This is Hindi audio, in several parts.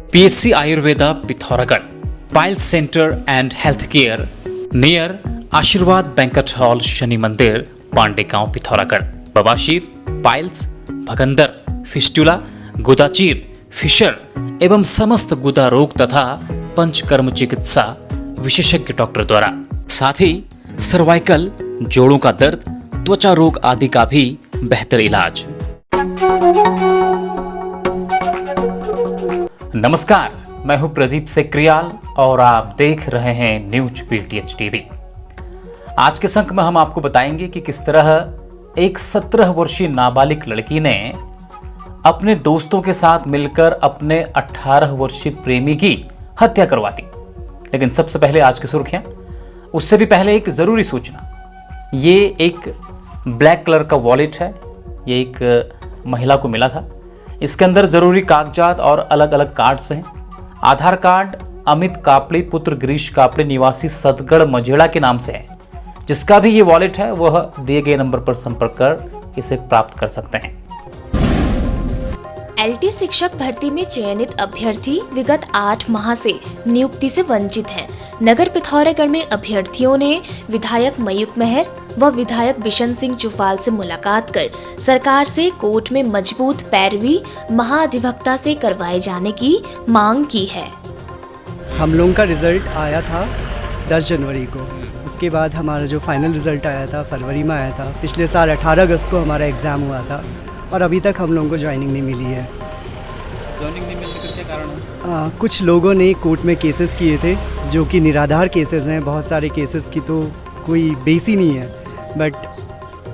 PSC Ayurveda Pithoragarh, Piles Center and Healthcare near आशीर्वाद बैंकट हॉल, शनि मंदिर, पांडे गांव, पिथौरागढ़। बवासीर, पाइल्स, भगंदर, फिस्टुला, गुदाचीर, फिशर एवं समस्त गुदा रोग तथा पंचकर्म चिकित्सा विशेषज्ञ डॉक्टर द्वारा, साथ ही सर्वाइकल, जोड़ों का दर्द, त्वचा रोग आदि का भी बेहतर इलाज। नमस्कार, मैं हूं प्रदीप सेक्रियाल और आप देख रहे हैं न्यूज PTH टीवी। आज के अंक में हम आपको बताएंगे कि किस तरह एक 17 वर्षीय नाबालिग लड़की ने अपने दोस्तों के साथ मिलकर अपने 18 वर्षीय प्रेमी की हत्या करवा दी। लेकिन सबसे पहले आज की सुर्खियां, उससे भी पहले एक जरूरी सूचना। ये एक ब्लैक कलर का वॉलेट है, ये एक महिला को मिला था। इसके अंदर जरूरी कागजात और अलग अलग कार्ड्स हैं। आधार कार्ड अमित कापड़ी पुत्र गिरीश कापड़ी निवासी सतगढ़ मझेड़ा के नाम से है। जिसका भी ये वॉलेट है वह दिए गए नंबर पर संपर्क कर इसे प्राप्त कर सकते हैं। LT शिक्षक भर्ती में चयनित अभ्यर्थी विगत 8 माह से नियुक्ति से वंचित हैं। नगर पिथौरागढ़ में अभ्यर्थियों ने विधायक मयूख मेहर व विधायक बिशन सिंह चुफाल से मुलाकात कर सरकार से कोर्ट में मजबूत पैरवी महाधिवक्ता से करवाए जाने की मांग की है। हम लोगों का रिजल्ट आया था 10 जनवरी को। उसके बाद हमारा जो फाइनल रिजल्ट आया था फरवरी में आया था। पिछले साल 18 अगस्त को हमारा एग्ज़ाम हुआ था और अभी तक हम लोगों को ज्वाइनिंग नहीं मिली है। ज्वाइनिंग नहीं मिलने के क्या कारण है? कुछ लोगों ने कोर्ट में केसेस किए थे जो कि निराधार केसेस हैं। बहुत सारे केसेस की तो कोई बेस ही नहीं है, बट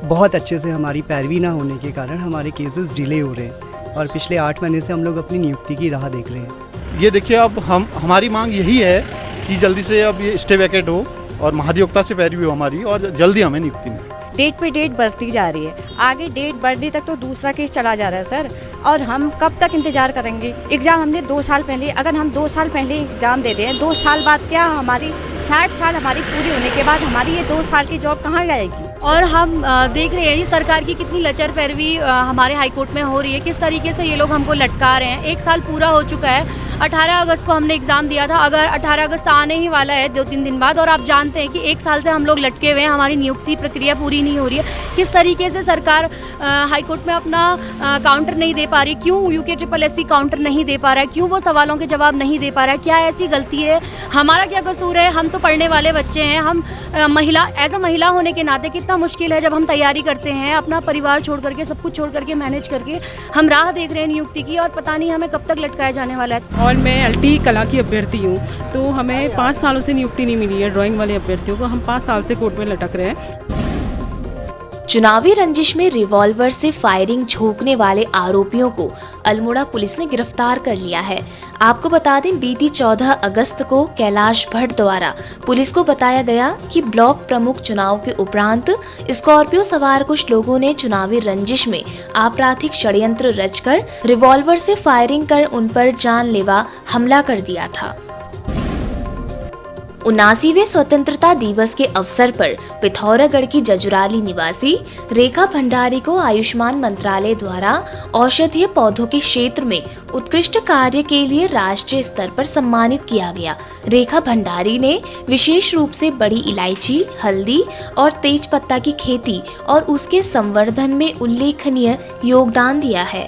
बहुत अच्छे से हमारी पैरवी ना होने के कारण हमारे केसेस डिले हो रहे हैं और पिछले 8 महीने से हम लोग अपनी नियुक्ति की राह देख रहे हैं। ये देखिए, अब हमारी मांग यही है कि जल्दी से अब ये स्टे वैकेट हो और महाधिवक्ता से पैरवी हो हमारी और जल्दी हमें नियुक्ति मिले। डेट पे डेट बढ़ती जा रही है, आगे डेट बढ़ने तक तो दूसरा केस चला जा रहा है सर, और हम कब तक इंतजार करेंगे? एग्ज़ाम हमने 2 साल पहले, अगर हम 2 साल पहले एग्ज़ाम दे दें, 2 साल बाद क्या हमारी 60 साल हमारी पूरी होने के बाद हमारी ये 2 साल की जॉब कहाँ जाएगी? और हम देख रहे हैं सरकार की कितनी लचर पैरवी हमारे हाईकोर्ट में हो रही है, किस तरीके से ये लोग हमको लटका रहे हैं। 1 साल पूरा हो चुका है, 18 अगस्त को हमने एग्ज़ाम दिया था, अगर 18 अगस्त आने ही वाला है 2-3 दिन बाद, और आप जानते हैं कि 1 साल से हम लोग लटके हुए हैं, हमारी नियुक्ति प्रक्रिया पूरी नहीं हो रही है। किस तरीके से सरकार हाईकोर्ट में अपना काउंटर नहीं दे पा रही, क्यों UKSSC काउंटर नहीं दे पा रहा है, क्यों वो सवालों के जवाब नहीं दे पा रहा है, क्या ऐसी गलती है, हमारा क्या कसूर है? हम तो पढ़ने वाले बच्चे हैं, हम महिला एज अ महिला होने के नाते कितना मुश्किल है जब हम तैयारी करते हैं, अपना परिवार छोड़ करके, सब कुछ छोड़ करके, मैनेज करके हम राह देख रहे हैं नियुक्ति की, और पता नहीं हमें कब तक लटकाया जाने वाला है। और मैं LT कला की अभ्यर्थी हूँ, तो हमें 5 सालों से नियुक्ति नहीं मिली है। ड्राइंग वाले अभ्यर्थियों को हम 5 साल से कोर्ट में लटक रहे हैं। चुनावी रंजिश में रिवॉल्वर से फायरिंग झोंकने वाले आरोपियों को अल्मोड़ा पुलिस ने गिरफ्तार कर लिया है। आपको बता दें, बीती 14 अगस्त को कैलाश भट्ट द्वारा पुलिस को बताया गया कि ब्लॉक प्रमुख चुनाव के उपरांत स्कॉर्पियो सवार कुछ लोगों ने चुनावी रंजिश में आपराधिक षड्यंत्र रचकर रिवॉल्वर से फायरिंग कर उन पर जानलेवा हमला कर दिया था। 79वें स्वतंत्रता दिवस के अवसर पर पिथौरागढ़ की जजुराली निवासी रेखा भंडारी को आयुष्मान मंत्रालय द्वारा औषधीय पौधों के क्षेत्र में उत्कृष्ट कार्य के लिए राष्ट्रीय स्तर पर सम्मानित किया गया। रेखा भंडारी ने विशेष रूप से बड़ी इलायची, हल्दी और तेज पत्ता की खेती और उसके संवर्धन में उल्लेखनीय योगदान दिया है।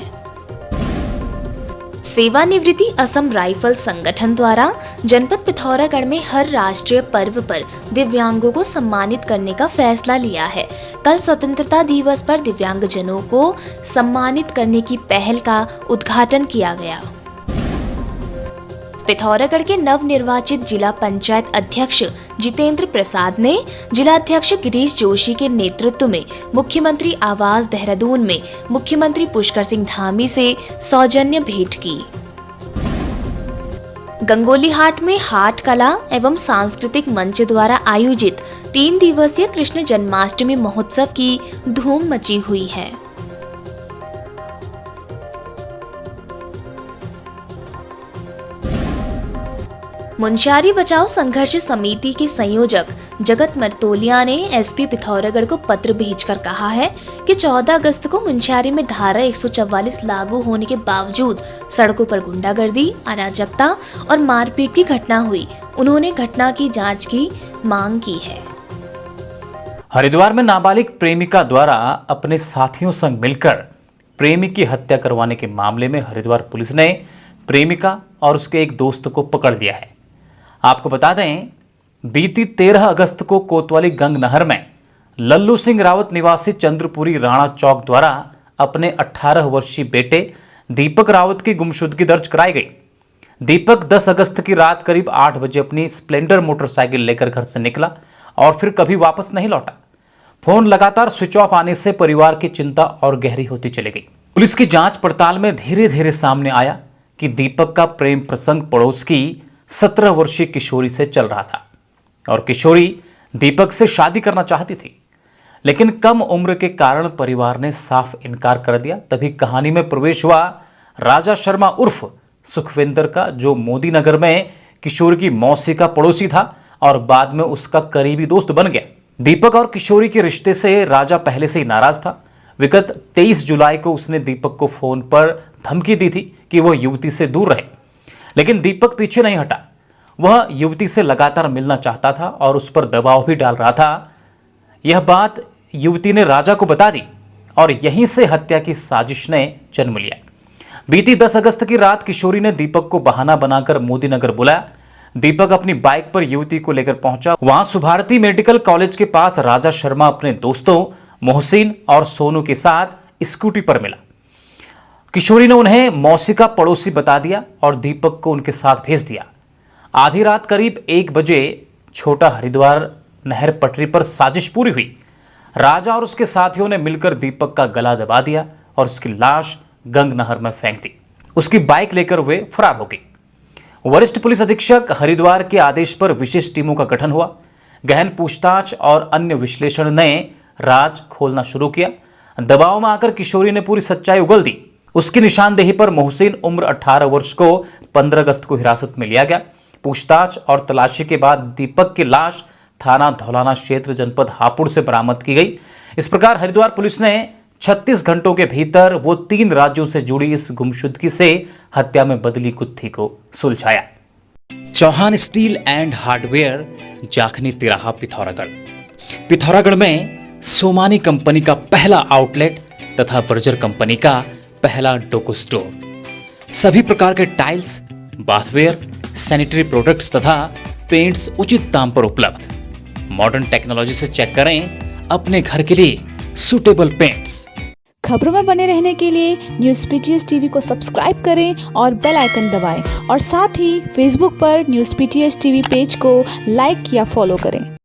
सेवानिवृत्ति असम राइफल संगठन द्वारा जनपद पिथौरागढ़ में हर राष्ट्रीय पर्व पर दिव्यांगों को सम्मानित करने का फैसला लिया है। कल स्वतंत्रता दिवस पर दिव्यांगजनों को सम्मानित करने की पहल का उद्घाटन किया गया। पिथौरागढ़ के नवनिर्वाचित जिला पंचायत अध्यक्ष जितेंद्र प्रसाद ने जिलाध्यक्ष गिरीश जोशी के नेतृत्व में मुख्यमंत्री आवास देहरादून में मुख्यमंत्री पुष्कर सिंह धामी से सौजन्य भेंट की। गंगोलीहाट में हाट कला एवं सांस्कृतिक मंच द्वारा आयोजित 3 दिवसीय कृष्ण जन्माष्टमी महोत्सव की धूम मची हुई है। मुंशियारी बचाओ संघर्ष समिति के संयोजक जगत मर्तोलिया ने एसपी पिथौरागढ़ को पत्र भेजकर कहा है कि 14 अगस्त को मुंशियारी में धारा 144 लागू होने के बावजूद सड़कों पर गुंडागर्दी, अराजकता और मारपीट की घटना हुई। उन्होंने घटना की जांच की मांग की है। हरिद्वार में नाबालिग प्रेमिका द्वारा अपने साथियों संग मिलकर प्रेमी की हत्या करवाने के मामले में हरिद्वार पुलिस ने प्रेमिका और उसके एक दोस्त को पकड़ लिया है। आपको बता दें, बीती 13 अगस्त को कोतवाली गंग नहर में लल्लू सिंह रावत निवासी चंद्रपुरी राणा चौक द्वारा अपने 18 वर्षीय बेटे दीपक रावत की गुमशुदगी दर्ज कराई गई। दीपक 10 अगस्त की रात करीब 8 बजे अपनी स्प्लेंडर मोटरसाइकिल लेकर घर से निकला और फिर कभी वापस नहीं लौटा। फोन लगातार स्विच ऑफ आने से परिवार की चिंता और गहरी होती चली गई। पुलिस की जांच पड़ताल में धीरे धीरे सामने आया कि दीपक का प्रेम प्रसंग पड़ोस की 17 वर्षीय किशोरी से चल रहा था और किशोरी दीपक से शादी करना चाहती थी, लेकिन कम उम्र के कारण परिवार ने साफ इनकार कर दिया। तभी कहानी में प्रवेश हुआ राजा शर्मा उर्फ सुखविंदर का, जो मोदी नगर में किशोरी की मौसी का पड़ोसी था और बाद में उसका करीबी दोस्त बन गया। दीपक और किशोरी के रिश्ते से राजा पहले से ही नाराज था। विगत 23 जुलाई को उसने दीपक को फोन पर धमकी दी थी कि वह युवती से दूर रहे, लेकिन दीपक पीछे नहीं हटा। वह युवती से लगातार मिलना चाहता था और उस पर दबाव भी डाल रहा था। यह बात युवती ने राजा को बता दी और यहीं से हत्या की साजिश ने जन्म लिया। बीती 10 अगस्त की रात किशोरी ने दीपक को बहाना बनाकर मोदी नगर बुलाया। दीपक अपनी बाइक पर युवती को लेकर पहुंचा। वहां सुभारती मेडिकल कॉलेज के पास राजा शर्मा अपने दोस्तों मोहसिन और सोनू के साथ स्कूटी पर मिला। किशोरी ने उन्हें मौसी का पड़ोसी बता दिया और दीपक को उनके साथ भेज दिया। आधी रात करीब 1 बजे छोटा हरिद्वार नहर पटरी पर साजिश पूरी हुई। राजा और उसके साथियों ने मिलकर दीपक का गला दबा दिया और उसकी लाश गंग नहर में फेंक दी। उसकी बाइक लेकर वे फरार हो गई। वरिष्ठ पुलिस अधीक्षक हरिद्वार के आदेश पर विशेष टीमों का गठन हुआ। गहन पूछताछ और अन्य विश्लेषण ने राज खोलना शुरू किया। दबाव में आकर किशोरी ने पूरी सच्चाई उगल दी। उसकी निशानदेही पर मोहसिन उम्र 18 वर्ष को 15 अगस्त को हिरासत में लिया गया। पूछताछ और तलाशी के बाद दीपक की लाश थाना धौलाना क्षेत्र जनपद हापुड़ से बरामद की गई। इस प्रकार हरिद्वार पुलिस ने 36 घंटों के भीतर वो 3 राज्यों से जुड़ी इस गुमशुदगी से हत्या में बदली गुत्थी को सुलझाया। Chauhan steel and hardware, Jakhni तिराहा, पिथौरागढ़ में सोमानी कंपनी का पहला आउटलेट तथा बर्जर कंपनी का पहला डोको स्टोर। सभी प्रकार के टाइल्स, बाथवेयर, सैनिटरी प्रोडक्ट्स तथा पेंट्स उचित दाम पर उपलब्ध। मॉडर्न टेक्नोलॉजी से चेक करें अपने घर के लिए सुटेबल पेंट्स। खबरों में बने रहने के लिए न्यूज़ पीटीएस टीवी को सब्सक्राइब करें और बेल आइकन दबाएं और साथ ही फेसबुक पर न्यूज़ पीटीएस टीवी पेज को लाइक या फॉलो करें।